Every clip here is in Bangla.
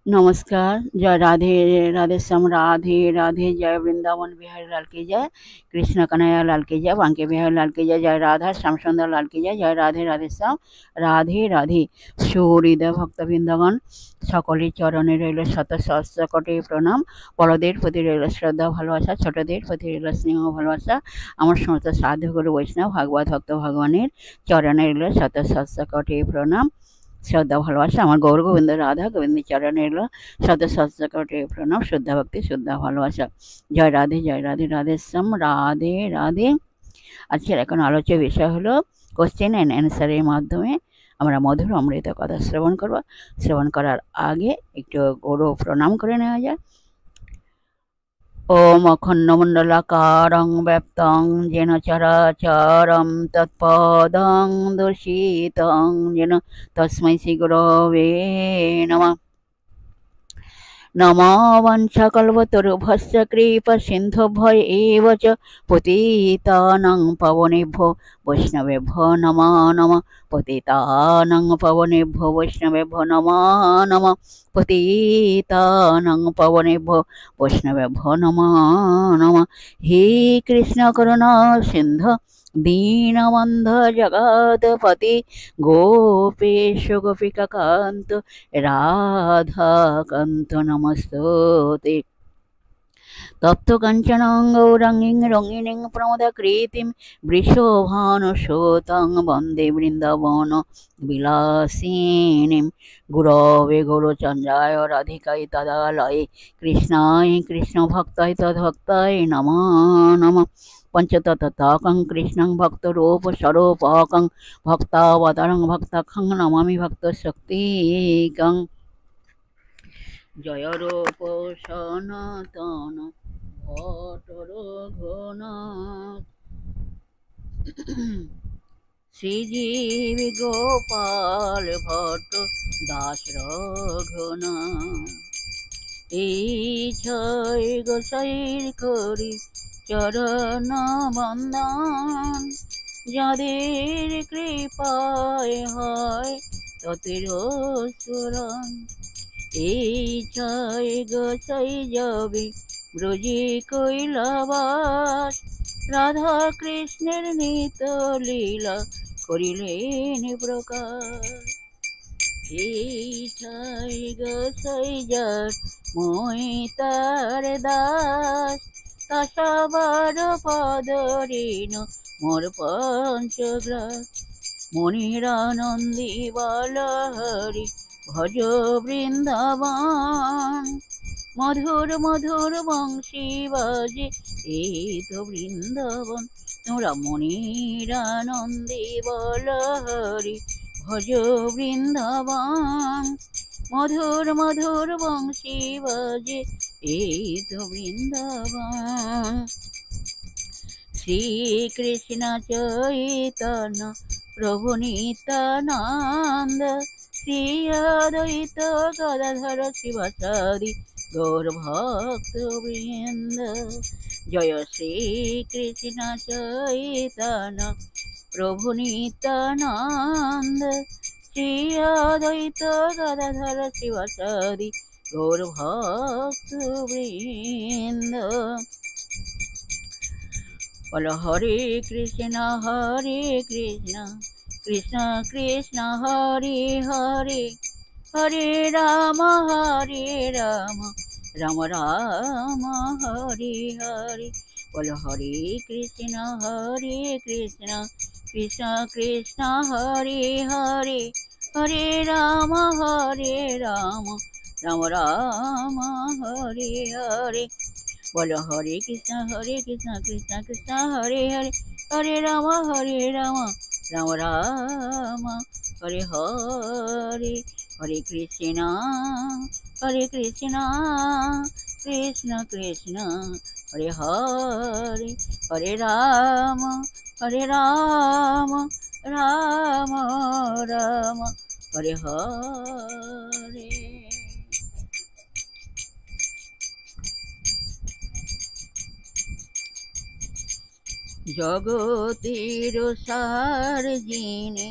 नमस्कार। जय राधे राधे श्याम, राधे राधे। जय वृंदावन बिहारी लाल की जय, कृष्ण कन्हैया लाल की जय, बांके बिहारी लाल की जय, जय राधा श्याम सुंदर लाल की जय, जय राधे राधे श्याम, राधे राधे। সুহৃদয় ভক্তবৃন্দগণ, সকলের চরণে রইল শত সহস্র কোটি প্রণাম। বড়দের প্রতি রইল শ্রদ্ধা ভালোবাসা, ছোটদের প্রতি রইল স্নেহ ভালোবাসা। আমার সমস্ত সাধু গুরু বৈষ্ণব ভাগবত ভক্ত ভগবানের চরণে রইল শত সহস্র কোটি প্রণাম, শ্রদ্ধা ভালোবাসা। আমার গৌর গোবিন্দ রাধা গোবিন্দের চরণে এলো শত সহস্র কোটি প্রণাম, শ্রদ্ধা ভক্তি শ্রদ্ধা ভালোবাসা। জয় রাধে রাধে শ্যাম, রাধে রাধে। আজকের এখন আলোচ্য বিষয় হলো কোশ্চেন অ্যান্ড অ্যান্সারের মাধ্যমে আমরা মধুর অমৃত কথা শ্রবণ করব। শ্রবণ করার আগে একটু গৌর প্রণাম করে নেওয়া যায়। ওম অখণ্ডমণ্ডলাকারং ব্যাপ্তং যেন চরাচরম তৎপদং দর্শিতং যেন তস্मै শ্রী গুরবে নমঃ। নমো বাঞ্ছাকল্পতরুভ্যশ্চ কৃপা সিন্ধুভ্য এব চ পতিতানাং পাবনেভ্যো বৈষ্ণবেভ্যো নমো নমঃ। পতিতানাং পাবনেভ্যো বৈষ্ণবেভ্যো নমো নমঃ। পতিতানাং পাবনেভ্যো বৈষ্ণবেভ্যো নমো নমঃ। হে কৃষ্ণ করুণা সিন্ধু দীনবন্ধু জগৎপতি, গোপেশ গোপিকা কান্ত রাধাকান্ত নমস্তুতে। তপ্ত কাঞ্চনং গৌরাঙ্গীং রঙ্গিনীং প্রমদাকৃতিম বৃষভানুসুতং বন্দে বৃন্দাবন বিলাসিনীম। গুরবে গৌরচন্দ্রায় রাধিকায় তদালয়ে কৃষ্ণায় কৃষ্ণভক্তায় তদ্ভক্তায় নমো নমঃ। পঞ্চতত্ত্বকং কৃষ্ণং ভক্তরূপস্বরূপকং ভক্তাবতারং ভক্তাখ্যং নমামি ভক্তশক্তিকং। জয় রূপ সনাতন ভট্ট রঘুনাথ, শ্রীজীব গোপাল ভট্ট দাস রঘুনাথ। এই ছয় গোসাইর করি চরণ বন্দন, যাদের কৃপায় হয় ততের স্মরণ। এই ছয় গোসাই যাবে ব্রজে কৈলাবাস, রাধা কৃষ্ণের নিত লীলা করিলেন প্রকাশ। এই ছয় গোসাই যার মই তার দাস, তা সবার পদরেণ মোর পঞ্চগ্রাস। মনিরানন্দী বল হরি ভজ বৃন্দাবন, মধুর মধুর বংশী বাজে এই তো বৃন্দাবন। তোমরা মনিরানন্দী বল হরি ভজ বৃন্দাবন, মধুর মধুর বংশী বাজে এই তো বৃন্দাবন। শ্রীকৃষ্ণ চৈতন্য প্রভু নিত্যানন্দ, শ্রী অদ্বৈত গদাধর শিবাসাদি গৌর ভক্তবৃন্দ। জয় শ্রীকৃষ্ণ চৈতন্য প্রভু নিত্যানন্দ, শ্রী অদ্বৈত গদাধর শিবাসাদি গৌর ভক্তবৃন্দ। বল হরে কৃষ্ণ কৃষ্ণ কৃষ্ণ হরে হরে, হরে রাম রাম রাম হরে হরে। বল হরে কৃষ্ণ কৃষ্ণ কৃষ্ণ হরে হরে, হরে রাম রাম রাম হরে হরে। বল হরে কৃষ্ণ কৃষ্ণ কৃষ্ণ হরে হরে, হরে রাম রাম রাম হরে হরে। হরে কৃষ্ণ কৃষ্ণ কৃষ্ণ হরে হরে, হরে রাম রাম রাম হরে হরে। জগতের সার যিনি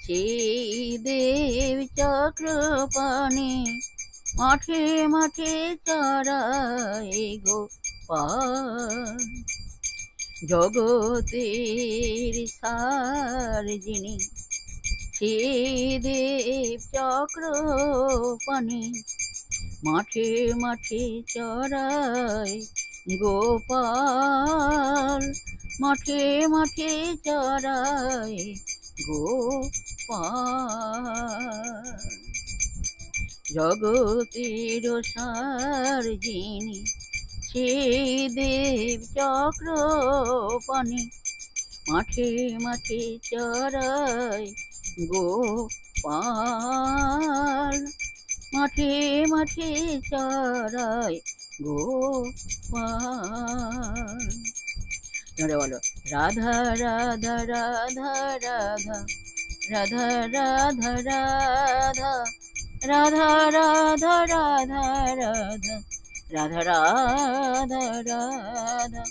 সেই দেব চক্রপাণি, মাঠে মাঠে চড়াই গোপাল, জগতের সার যিনি সে দেব চক্রপাণি, মাঠে মাঠে চড়াই গোপাল, মাঠে মাঠে চড়াই গোপাল, জগতের সার যিনি সে দেব চক্রপাণি, মাঠে মাঠে চড়াই গোপাল, মাঠে মাঠে চড়াই গোপাল। তোমরা বলো রাধা রাধা রাধা রাধা, রাধা রাধা রাধা, রাধা রাধা রাধা রাধা, রাধা রাধা রাধা।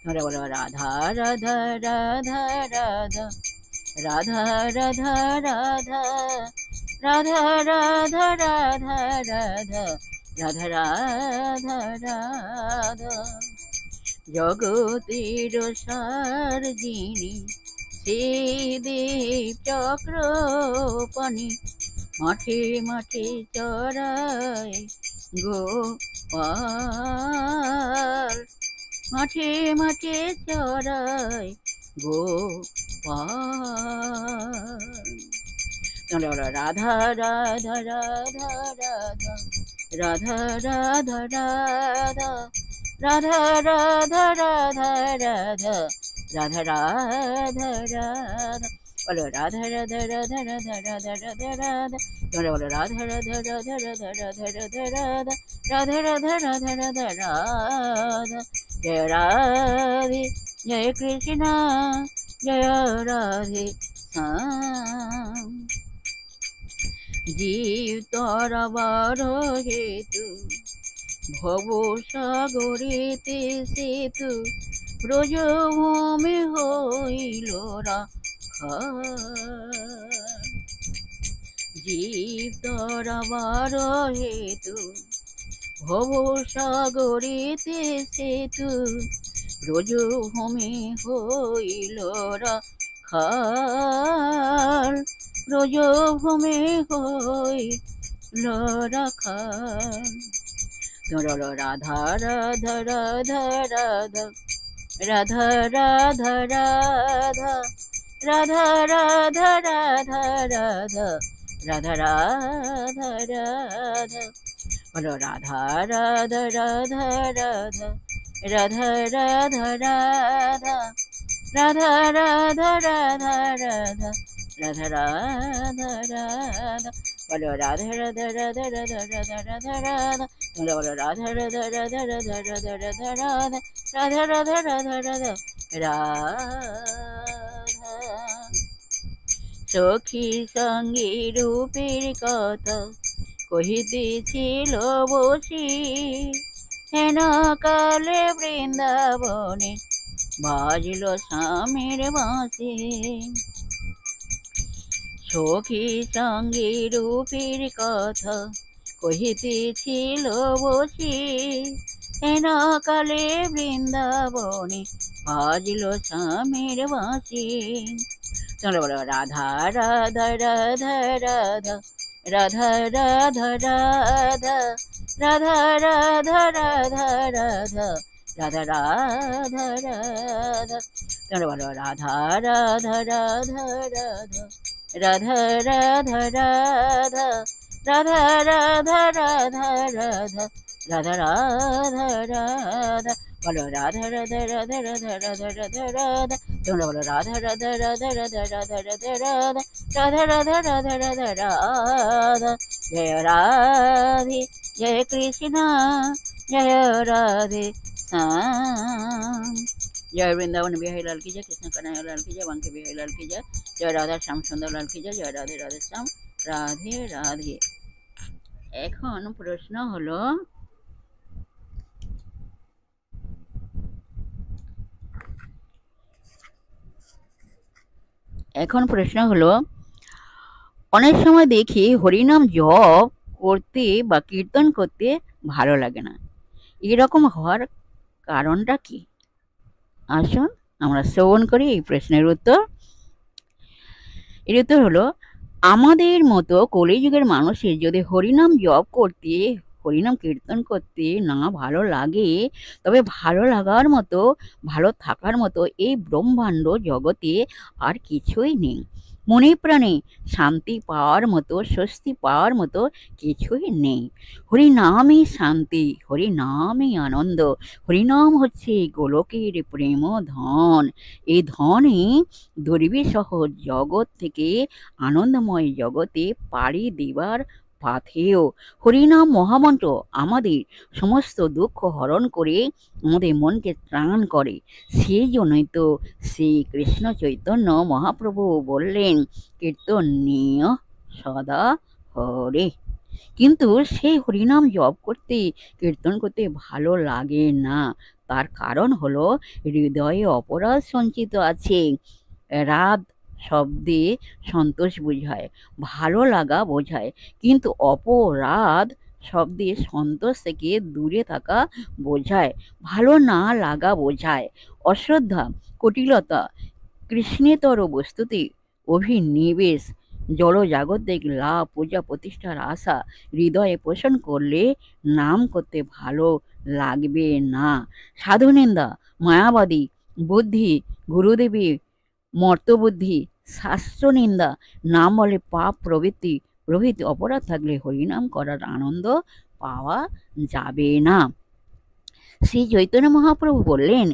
তোমরা বলো রাধা রাধা রাধা রাধা, রাধা রাধা রাধা, রাধা রাধা রাধা রাধা, রাধা রাধা রাধা, জগতের সার যিনি সে দেব চক্রপাণি, মাঠে মাঠে চড়াই গোপাল, মাঠে মাঠে চড়াই গোপাল। তোমরা রাধা রাধা রাধা রাধা, রাধা রাধা রাধা, রাধা রাধা রাধা রাধা, রাধা রাধা রাধা। বলো রাধা রাধা রাধা রাধা রাধা রাধা রাধা। তোমরা বলো রাধা রাধা রাধা রাধা রাধা রাধা রাধা, রাধা রাধা রাধা রাধা রাধা। জয় রাধে জয় কৃষ্ণ জয় রাধে শ্যাম। জীব তরবার হেতু ভব সাগরেতে সেতু, ব্রজভূমি হইল রাখাল। জীব তরবার হেতু ভব সাগরেতে সেতু, ব্রজভূমি হইল রাখাল, ব্রজভূমি হইল রাখাল। তোমরা রাধা রাধা রাধা রাধা, রাধা রাধা রাধা, রাধা রাধা রাধা রাধা, রাধা রাধা রাধা। বলো রাধা রাধা রাধা রাধা, রাধা রাধা রাধা, রাধা রাধা রাধা রাধা, রাধা রাধা রাধা। বলো রাধা রাধা রাধা রাধা রাধা রাধা রাধা। তোমরা বলো রাধা রাধা রাধা রাধা রাধা রাধা রাধা, রাধা রাধা রাধা রাধা রাধা। সখী সঙ্গে রূপের কথা কহিতেছিল বসি, হেন কালে বৃন্দাবনে বাজল স্বামীর বাঁশি। সখী সঙ্গে রূপের কথা কহিতেছিল বসি, হেন কালে বৃন্দাবনে বাজল স্বামীর বাঁশি। তোমরা বলো রাধা রাধা রাধা রাধা, রাধা রাধা রাধা, রাধা রাধা রাধা রাধা, রাধা রাধা রাধা। তোমরা বলো রাধা রাধা রাধা রাধা, রাধা রাধা রাধা, রাধা রাধা রাধা রাধা, রাধা রাধা রাধা। বলো রাধা রাধা রাধা রাধা রাধা রাধা রাধা। তোমরা বলো রাধা রাধা রাধা রাধা রাধা রাধা রাধা, রাধা রাধা রাধা রাধা রাধা। জয় রাধে জয় কৃষ্ণ জয় রাধে শ্যাম। जय वृंदावन बिहारी लाल की जय, कृष्ण कन्हैया लाल की जय, बांके बिहारी लाल की जय, जय राधा श्याम सुंदर लाल की जय, जय राधे राधे श्याम राधे राधे। এখন প্রশ্ন হলো অনেক সময় দেখি হরিনাম জপ করতে বা কীর্তন করতে ভালো লাগে না। এরকম হওয়ার কারণটা কি? আসুন আমরা শ্রবণ করি এই প্রশ্নের উত্তর। এর উত্তর হলো, আমাদের মতো কলিযুগের মানুষের যদি হরিনাম জপ করতে, হরিনাম কীর্তন করতে না ভালো লাগে, তবে ভালো লাগার মতো, ভালো থাকার মতো এই ব্রহ্মাণ্ড জগতে আর কিছুই নেই। মনে প্রাণে শান্তি পাওয়ার মতো, স্বস্তি পাওয়ার মতো কিছুই নেই। হরিনামই শান্তি, হরিনামই আনন্দ, হরিনাম হচ্ছে গোলকের প্রেম ধন। এই ধনই দুর্বিষহ জগৎ থেকে আনন্দময় জগতে পাড়ি দেবার পাথেয়। হরিনাম মহামন্ত্র আমাদের সমস্ত দুঃখ হরণ করে আমাদের মনকে ত্রাণ করে। সেই জন্যই তো শ্রীকৃষ্ণ চৈতন্য মহাপ্রভু বললেন, কীর্তনীয় সদা হরে। কিন্তু সেই হরিনাম জপ করতে, কীর্তন করতে ভালো লাগে না। তার কারণ হলো হৃদয়ে অপরাধ সঞ্চিত আছে। রাধ শব্দে সন্তোষ বোঝায়, ভালো লাগা বোঝায়, কিন্তু অপরাধ শব্দে সন্তোষ থেকে দূরে থাকা বোঝায়, ভালো না লাগা বোঝায়। অশ্রদ্ধা, কুটিলতা, কৃষ্ণেতর বস্তুতে অভিনিবেশ, জড়জাগতিক লাভ, পূজা প্রতিষ্ঠার আশা হৃদয়ে পোষণ করলে নাম করতে ভালো লাগবে না। সাধুনিন্দা, মায়াবাদী বুদ্ধি, গুরুদেবী মর্তবুদ্ধি, শাস্ত্রনিন্দা, নাম বলে পাপ প্রভৃতি প্রভৃতি অপরাধ থাকলে হরিনাম করার আনন্দ পাওয়া যাবে না। শ্রী চৈতন্য মহাপ্রভু বললেন,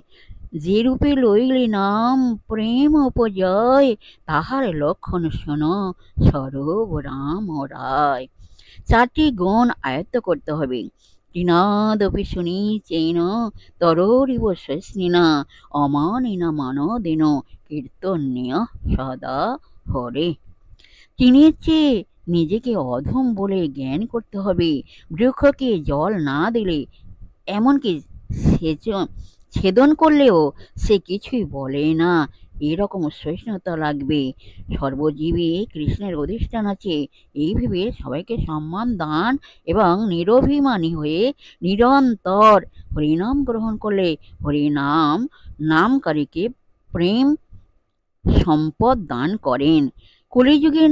যে রূপে লইলে নাম প্রেম উপজয়, তাহার লক্ষণ শোন স্বরূপ রাম রায়। চারটি গুণ আয়ত্ত করতে হবে। তৃণাদপি শুনি চেন তরোরিব শেষনিনা, অমানিনা মানদেন কীর্তনীয় সদা হরে। টিনের চেয়ে নিজেকে অধম বলে জ্ঞান করতে হবে। বৃক্ষকে জল না দিলে, এমনকি ছেদন করলেও সে কিছুই বলে না, এরকম সহিষ্ণুতা লাগবে। সর্বজীবে কৃষ্ণের অধিষ্ঠান আছে, এই ভেবে সবাইকে সম্মান দান এবং নিরভিমানী হয়ে নিরন্তর হরিনাম গ্রহণ করলে হরিনাম নামকারীকে প্রেম সম্পদ দান করেন। কলিযুগে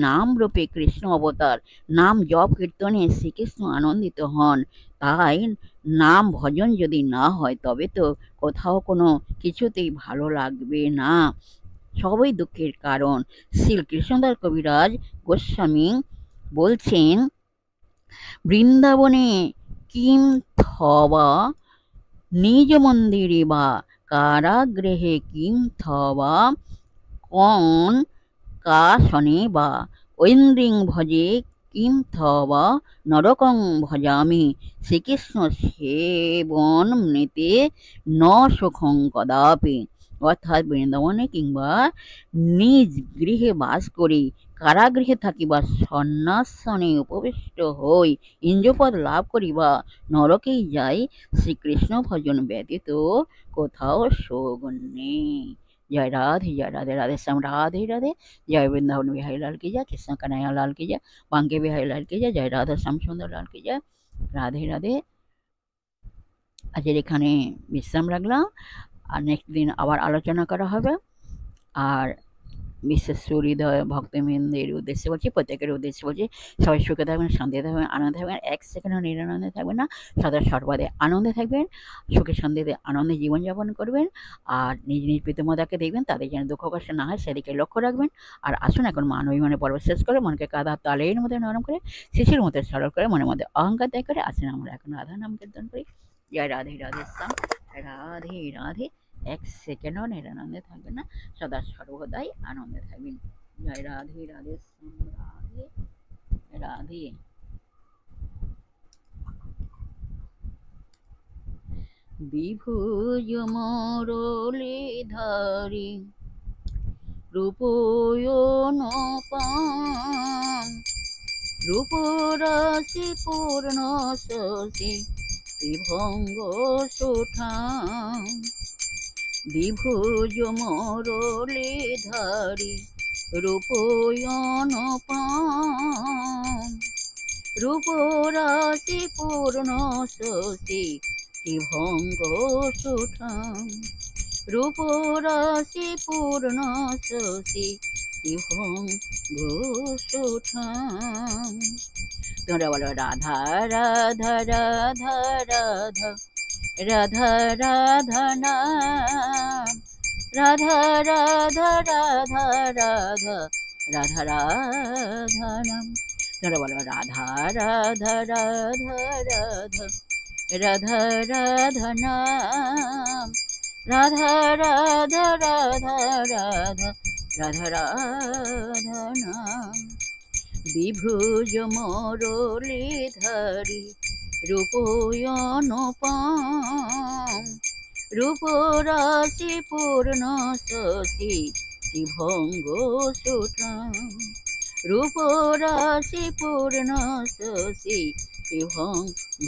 নাম রূপে কৃষ্ণ অবতার। নাম জপ কীর্তনে শ্রীকৃষ্ণ আনন্দিত হন। তাই নাম ভজন যদি না হয়, তবে তো কোথাও কোনো কিছুতেই ভালো লাগবে না, সবই দুঃখের কারণ। শ্রী কৃষ্ণদাস কবিরাজ গোস্বামী বলছেন, বৃন্দাবনে কিম থবা নিজ মন্দিরে বা, কারাগৃহে কিম থবা কন কাশনে বা, ঐন্দ্রিং ভজে কিম থবা নরকং ভজামি, শ্রীকৃষ্ণ সেবন মৃতে ন সুখং কদাপি। অর্থাৎ বৃন্দাবনে কিংবা নিজ গৃহে বাস করি, কারাগৃহে থাকিবা, সন্ন্যাসনে উপবিষ্ট হই, ইন্দ্রপদ লাভ করিবা, নরকেই যাই, শ্রীকৃষ্ণ ভজন ব্যতীত কোথাও সুখ নেই। জয় রাধে জয় রাধে, রাধে শ্যাম রাধে রাধে। জয় বৃন্দাবন বিহারী লাল কি জয়, কৃষ্ণ কানাইয়া লাল কি জয়, বাঙ্কে বিহারী লাল কি জয়, জয় রাধা শ্যাম সুন্দর লাল কি জয়। রাধে রাধে। আজকের এখানে বিশ্রাম রাখলাম, আর নেক্সট দিন আবার আলোচনা করা হবে। আর বিশেষ সুহৃদয় ভক্তবৃন্দের উদ্দেশ্যে বলছি, প্রত্যেকের উদ্দেশ্যে বলছি, সবাই সুখে থাকবেন, শান্তিতে থাকবেন, আনন্দে থাকবেন, এক সেকেন্ডও নিরানন্দে থাকবেন না, সদা সর্বদা আনন্দে থাকবেন, সুখে শান্তিতে আনন্দে জীবনযাপন করবেন। আর নিজ নিজ পিতামাতাকে দেখবেন, তাদের যেন দুঃখ কষ্ট না হয় সেদিকে লক্ষ্য রাখবেন। আর আসুন এখন মান অভিমানে পর্ব শেষ করে মনকে কাদা তালের মধ্যে নরম করে, শিশির মতো সরল করে, মনের মধ্যে অহংকার ত্যাগ করে আসুন আমরা এখন রাধা নাম কীর্তন করি। জয় রাধে রাধে শ্যাম রাধে রাধে। এক সেকেন্ডও নিরানন্দে থাকবেন না, সদা সর্বদাই আনন্দে থাকবেন। জয় রাধে রাধে শ্যাম রাধে রাধে। বিভুজ মরলে ধারি রূপয়ন পাম, রূপরাশি পূর্ণ শশী ত্রিভঙ্গ সুঠাম। বিভুজ মরলে ধারি রূপয়নপাম রূপরাশি পূর্ণ শশী শিভঙ্গ সুঠাম রূপরাশি পূর্ণ শশী শিভঙ্গ সুঠাম। তোমরা বলো রাধা রাধা রাধা রাধা রাধা রাধা নাম রাধা রাধা রাধা রাধা রাধা রাধা নাম। তোমরা বলো রাধা রাধা রাধা রাধা রাধা রাধা নাম রাধা রাধা রাধা রাধা রাধা রাধা নাম। বিভুজ মুরলীধারী রূপয়নপাম রূপরাশি পূর্ণ শশী শিভঙ্গ সুঠাম রূপরাশি পূর্ণ শশী শিভঙ্গ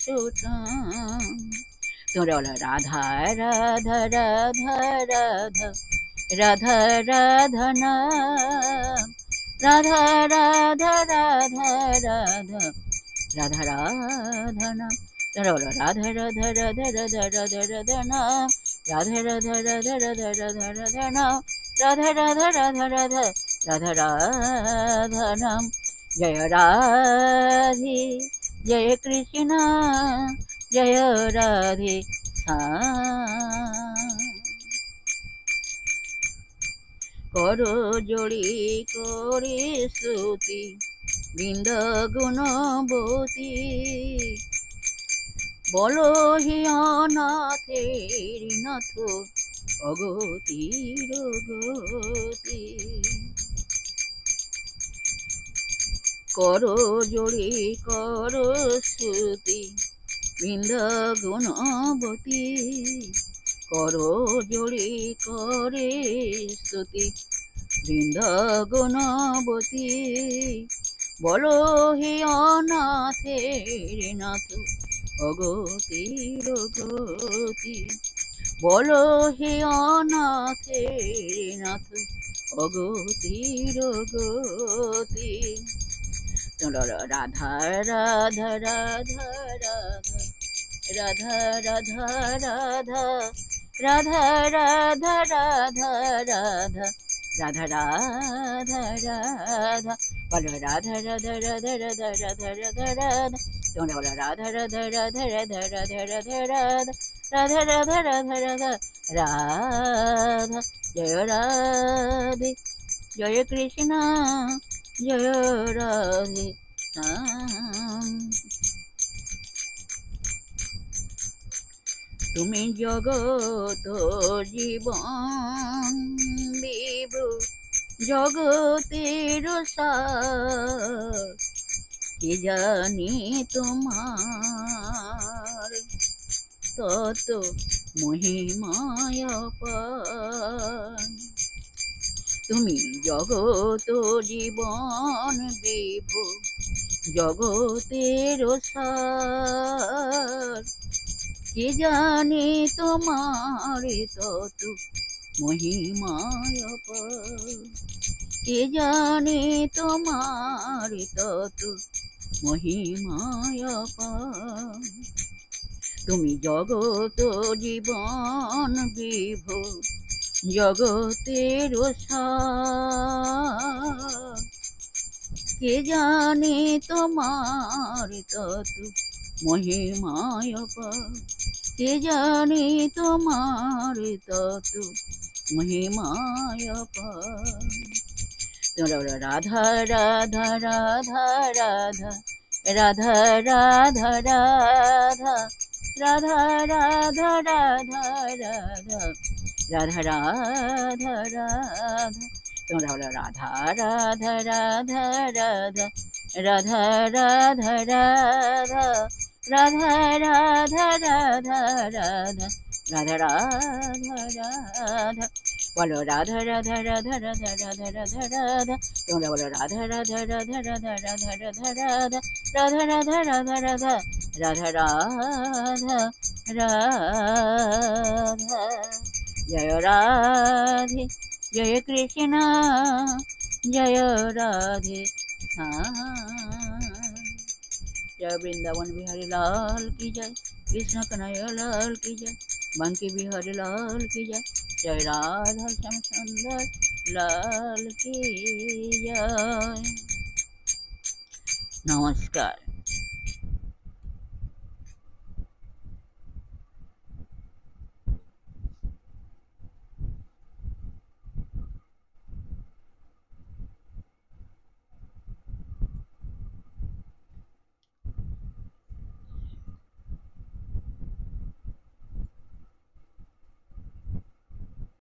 সুঠাম। তোমরা বলো রাধা রাধা রাধা রাধা রাধা রাধা নাম রাধা রাধা রাধা রাধা রাধা রাধা নাম। তোমরা বলো রাধা রাধা রাধা রাধা রাধা রাধা নাম রাধা রাধা রাধা রাধা রাধা রাধা নাম রাধা রাধা রাধা রাধা রাধা রাধা নাম। জয় রাধে জয় কৃষ্ণ জয় রাধে করো জড়ি করে শ্রুতি বৃন্দ গুণবতী বলো হি অনাথের নাথ অগতির গতি। করো জড়ি করো শ্রুতি বৃন্দ গুণবতী করো জড়ি করে স্তুতি বৃন্দ গুণবতী বলো হে অনাথের নাথ অগতির গতি বলো হে অনাথের নাথ অগতির গতি। রাধা রাধা রাধা রাধা রাধা রাধা রাধা রাধা রাধা রাধা রাধা রাধা রাধা বলো রাধা রাধা রাধা রাধা রাধা রাধা রাধা। তোমরা বলো রাধা রাধা রাধা রাধা রাধা রাধা রাধা রাধা রাধা রাধা রাধা রাধা। জয় রাধে জয় কৃষ্ণ জয় রাধে শ্যাম। তুমি জগত জীবন বিভু জগতের সার কে জানি তোমার তত মহিমায় অপার। তুমি জগত জীবন বিভু জগতের সার কে জানে তোমার তত মহিমায় অপার কে জানে তোমার তত মহিমায় অপার। তুমি জগত জীবন বিভু জগতের সার কে জানে তোমার তত মহিমায় অপার কে জানে তোমার তত মহিমায় অপার। তোমরা রাধা রাধা রাধা রাধা রাধা রাধা রাধা রাধা রাধা রাধা রাধা রাধা রাধা রাধা। তোমরা বলো রাধা রাধা রাধা রাধা রাধা রাধা রাধা রাধা রাধা রাধা রাধা রাধা রাধা রাধা বলো রাধা রাধা রাধা রাধা রাধা রাধা রাধা। তোমরা বলো রাধা রাধা রাধা রাধা রাধা রাধা রাধা রাধা রাধা রাধা রাধা রাধা রাধা রাধা। জয় রাধে जय कृष्ण जय राधे श्याम। जय वृंदावन बिहारी लाल की जय, कृष्ण कन्हैया लाल की जय, बंकी बिहारी लाल की जय, जय राधा श्याम सुंदर लाल की जय। नमस्कार।